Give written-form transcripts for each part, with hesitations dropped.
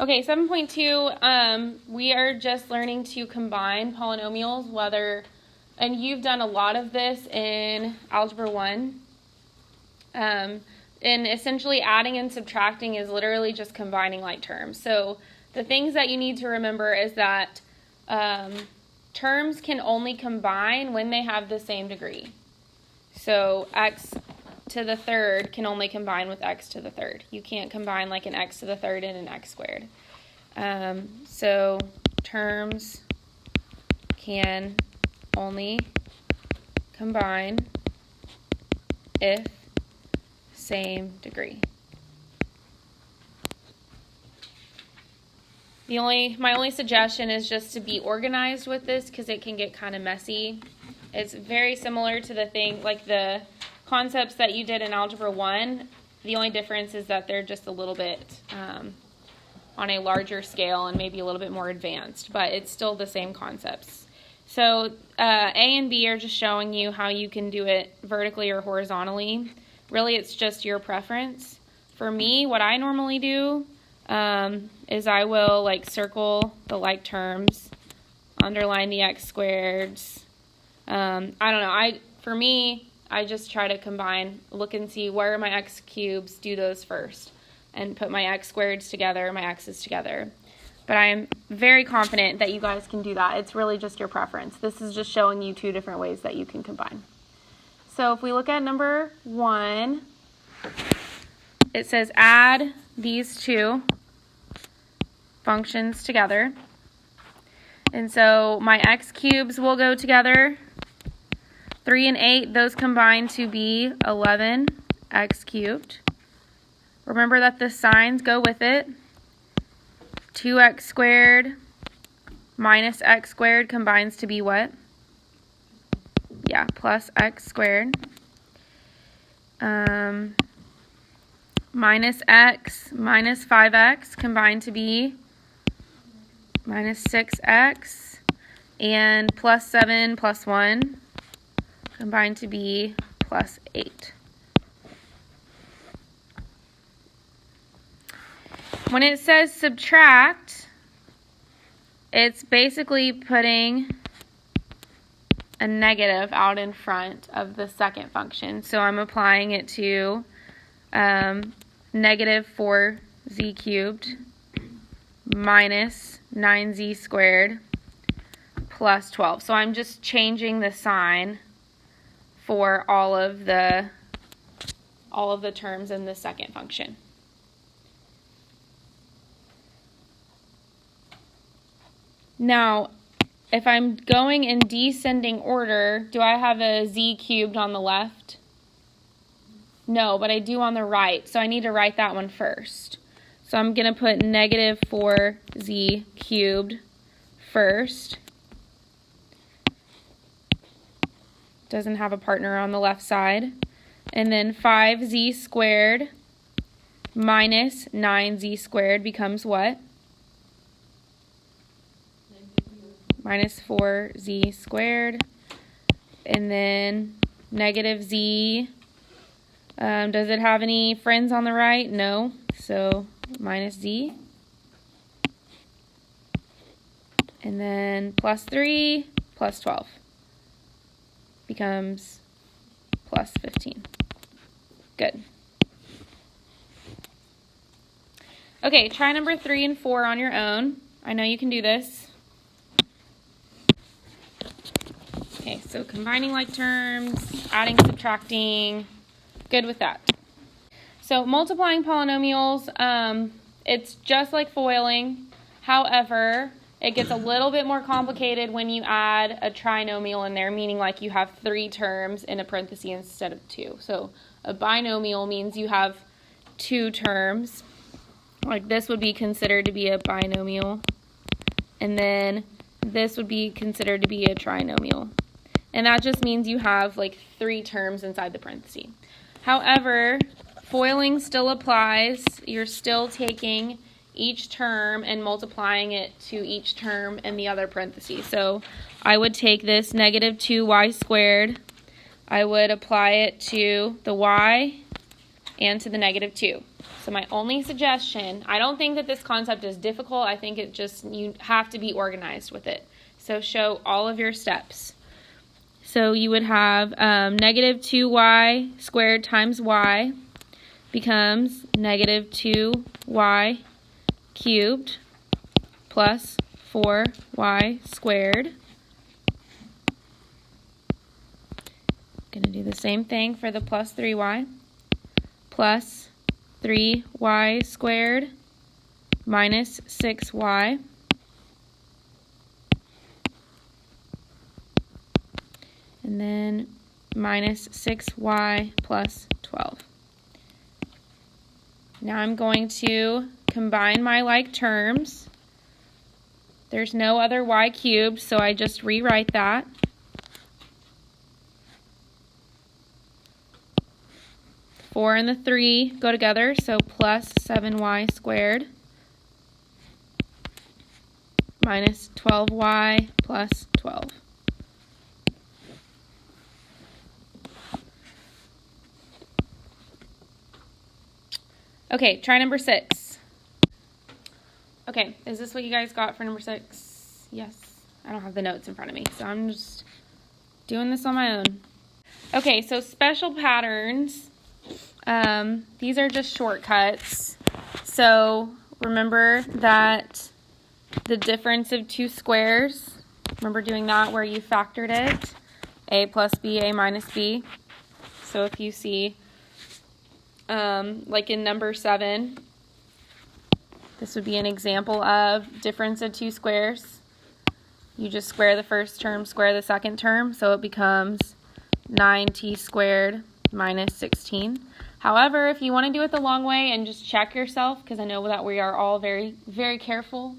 Okay, 7.2, we are just learning to combine polynomials, and you've done a lot of this in Algebra 1. And essentially adding and subtracting is literally just combining like terms. So the things that you need to remember is that terms can only combine when they have the same degree. So x to the third can only combine with x to the third. You can't combine like an x to the third and an x squared. So terms can only combine if same degree. My only suggestion is just to be organized with this because it can get kind of messy. It's very similar to the concepts that you did in Algebra 1. The only difference is that they're just a little bit on a larger scale and maybe a little bit more advanced, but it's still the same concepts. So A and B are just showing you how you can do it vertically or horizontally. Really, it's just your preference. For me, what I normally do is I will circle the like terms, underline the x squareds. I don't know. For me, I just try to combine, look and see where are my x cubes, do those first, and put my x squareds together, my x's together. But I am very confident that you guys can do that. It's really just your preference. This is just showing you two different ways that you can combine. So if we look at number 1, it says add these two functions together. And so my x cubes will go together. 3 and 8, those combine to be 11x cubed. Remember that the signs go with it. 2x squared minus x squared combines to be what? Yeah, plus x squared. Minus x minus 5x combine to be minus 6x. And plus 7 plus 1 combine to be plus 8. When it says subtract, it's basically putting a negative out in front of the second function. So I'm applying it to negative 4z cubed minus 9z squared plus 12. So I'm just changing the sign for all of the terms in the second function. Now, if I'm going in descending order, do I have a z cubed on the left? No, but I do on the right, so I need to write that one first. So I'm going to put negative 4z cubed first. Doesn't have a partner on the left side. And then 5z squared minus 9z squared becomes what? Minus 4z squared. And then negative z. Does it have any friends on the right? No. So minus z. And then plus 3 plus 12 becomes plus 15. Good. Okay, try number 3 and 4 on your own. I know you can do this. Okay, so combining like terms, adding, subtracting, good with that. So multiplying polynomials, it's just like FOILing. However, it gets a little bit more complicated when you add a trinomial in there, meaning like you have 3 terms in a parenthesis instead of 2. So a binomial means you have 2 terms. Like this would be considered to be a binomial. And then this would be considered to be a trinomial. And that just means you have like 3 terms inside the parenthesis. However, FOILing still applies. You're still taking each term and multiplying it to each term in the other parentheses. So I would take this negative 2y squared. I would apply it to the y and to the negative 2. So my only suggestion, I don't think that this concept is difficult. I think it just, you have to be organized with it. So show all of your steps. So you would have negative 2y squared times y becomes negative 2y cubed plus 4y squared. Going to do the same thing for the plus 3y. Plus 3y squared minus 6y and then minus 6y plus 12. Now I'm going to combine my like terms. There's no other y cubed, so I just rewrite that. 4 and the 3 go together, so plus 7y squared minus 12y plus 12. Okay, try number 6. Okay, is this what you guys got for number 6? Yes. I don't have the notes in front of me, so I'm just doing this on my own. Okay, so special patterns. These are just shortcuts. So remember that the difference of two squares, remember doing that where you factored it, a plus b, a minus b. So if you see, like in number 7, this would be an example of difference of two squares. You just square the first term, square the second term, so it becomes 9t squared minus 16. However, if you want to do it the long way and just check yourself, because I know that we are all very, very careful,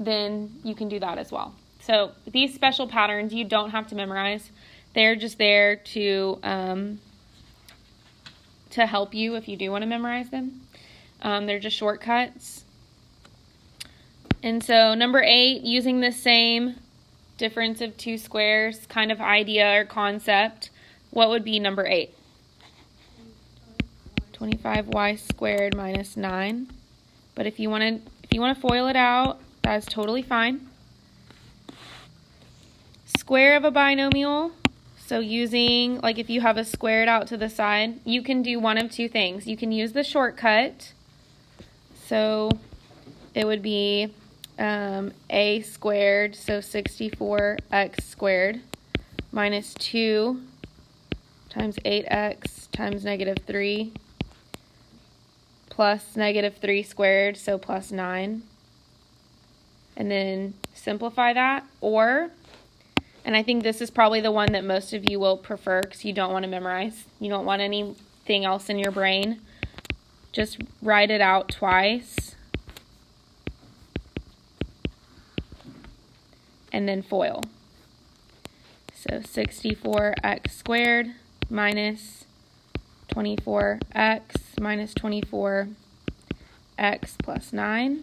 then you can do that as well. So these special patterns you don't have to memorize. They're just there to help you if you do want to memorize them. They're just shortcuts. And so number 8, using the same difference of two squares kind of idea or concept, what would be number 8? 25y squared minus 9. But if you want to FOIL it out, that's totally fine. Square of a binomial. So using, like if you have a squared out to the side, you can do one of two things. You can use the shortcut. So it would be a squared, so 64x squared minus 2 times 8x times negative 3 plus negative 3 squared, so plus 9. And then simplify that. Or, and I think this is probably the one that most of you will prefer because you don't want to memorize. You don't want anything else in your brain. Just write it out twice. And then FOIL. So 64x squared minus 24x minus 24x plus 9.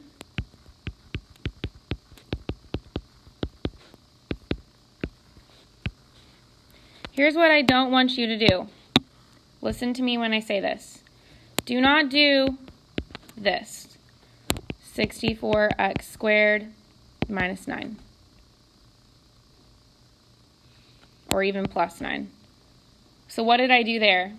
Here's what I don't want you to do. Listen to me when I say this. Do not do this. 64x squared minus 9. Or even plus 9. So what did I do there?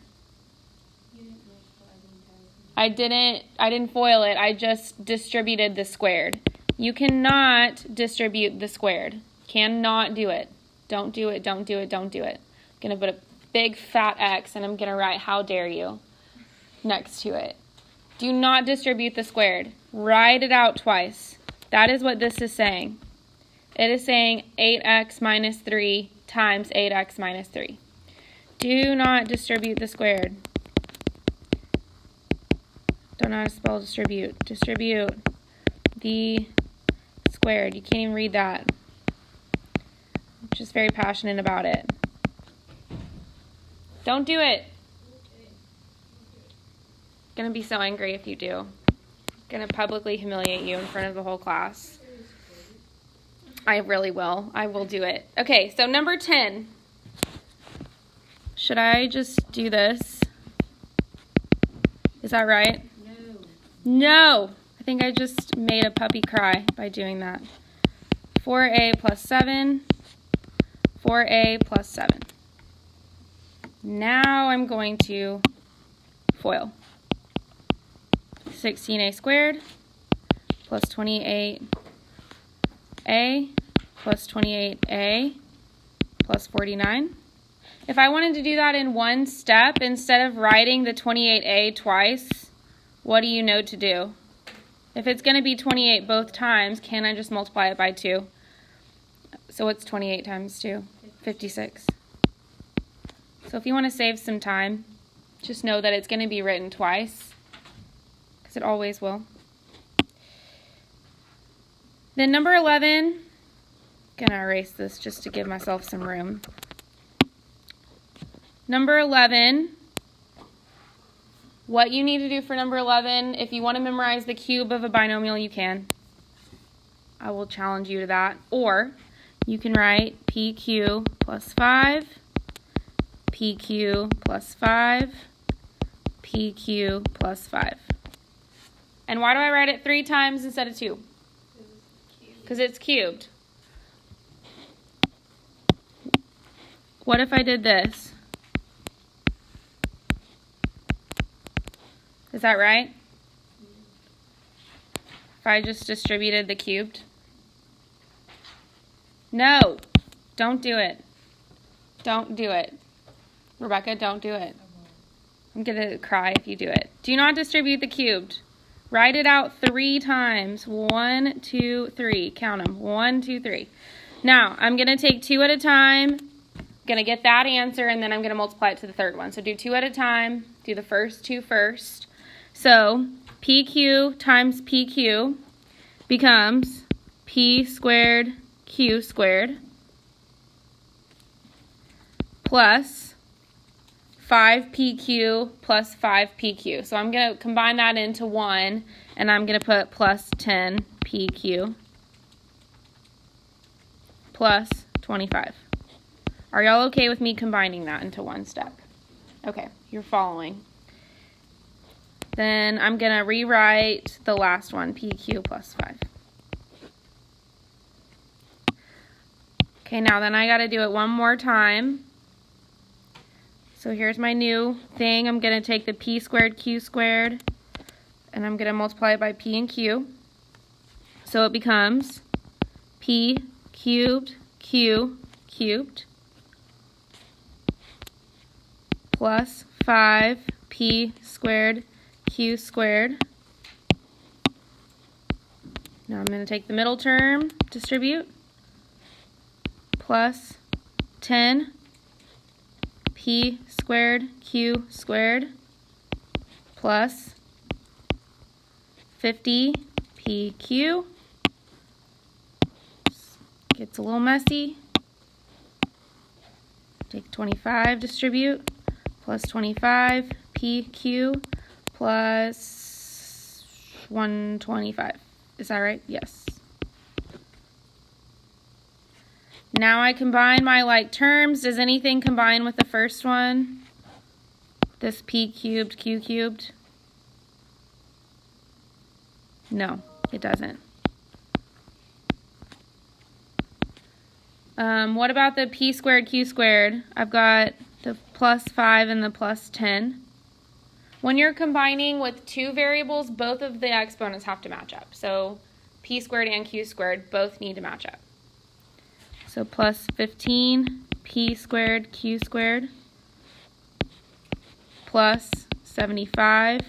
I didn't FOIL it. I just distributed the squared. You cannot distribute the squared. Cannot do it. Don't do it, don't do it, don't do it. I'm going to put a big fat X and I'm going to write how dare you next to it. Do not distribute the squared. Write it out twice. That is what this is saying. It is saying 8x minus 3 times 8x minus 3. Do not distribute the squared. Don't know how to spell distribute. Distribute the squared. You can't even read that. I'm just very passionate about it. Don't do it. I'm going to be so angry if you do. I'm going to publicly humiliate you in front of the whole class. I really will. I will do it. Okay, so number 10. Should I just do this? Is that right? No. I think I just made a puppy cry by doing that. 4a plus 7. 4a plus 7. Now I'm going to FOIL. 16a squared plus 28a plus 28a plus 49. If I wanted to do that in one step, instead of writing the 28a twice, what do you know to do? If it's going to be 28 both times, can I just multiply it by 2? So what's 28 times 2? 56. So if you want to save some time, just know that it's going to be written twice, because it always will. Then number 11, I'm going to erase this just to give myself some room. Number 11, what you need to do for number 11, if you want to memorize the cube of a binomial, you can. I will challenge you to that. Or you can write PQ plus 5, PQ plus 5, PQ plus 5. And why do I write it 3 times instead of 2? Because it's cubed. What if I did this? Is that right? If I just distributed the cubed? No, don't do it. Don't do it. Rebecca, don't do it. I'm going to cry if you do it. Do not distribute the cubed. Write it out 3 times. 1, 2, 3. Count them. 1, 2, 3. Now, I'm going to take 2 at a time. I'm going to get that answer, and then I'm going to multiply it to the third one. So do 2 at a time. Do the first 2 first. So PQ times PQ becomes P squared Q squared plus 5PQ plus 5PQ. So I'm going to combine that into 1, and I'm going to put plus 10PQ plus 25. Are y'all okay with me combining that into one step? Okay, you're following. Then I'm going to rewrite the last one, PQ plus 5. Okay, now then I got to do it one more time. So here's my new thing. I'm going to take the P squared Q squared, and I'm going to multiply it by P and Q. So it becomes P cubed Q cubed plus 5P squared Q squared. Now I'm going to take the middle term, distribute, plus 10 P squared Q squared plus 50 PQ. Gets a little messy. Take 25, distribute, plus 25 PQ plus 125. Is that right? Yes. Now I combine my like terms. Does anything combine with the first one? This P cubed, Q cubed? No, it doesn't. What about the P squared, Q squared? I've got the plus 5 and the plus 10. When you're combining with 2 variables, both of the exponents have to match up. So P squared and Q squared both need to match up. So plus 15 P squared Q squared plus 75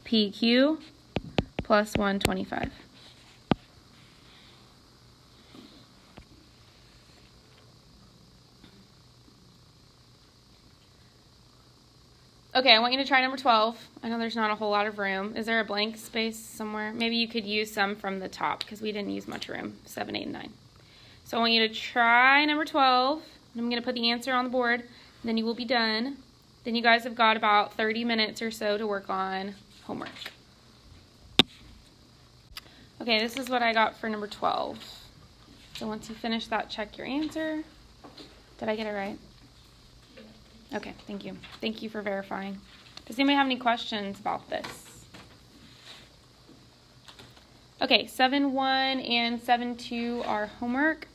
PQ plus 125. Okay, I want you to try number 12. I know there's not a whole lot of room. Is there a blank space somewhere? Maybe you could use some from the top because we didn't use much room. 7, 8, and 9. So I want you to try number 12. I'm going to put the answer on the board, and then you will be done. Then you guys have got about 30 minutes or so to work on homework. Okay, this is what I got for number 12. So once you finish that, check your answer. Did I get it right? Okay, thank you. Thank you for verifying. Does anybody have any questions about this? Okay, 7.1 and 7.2 are homework.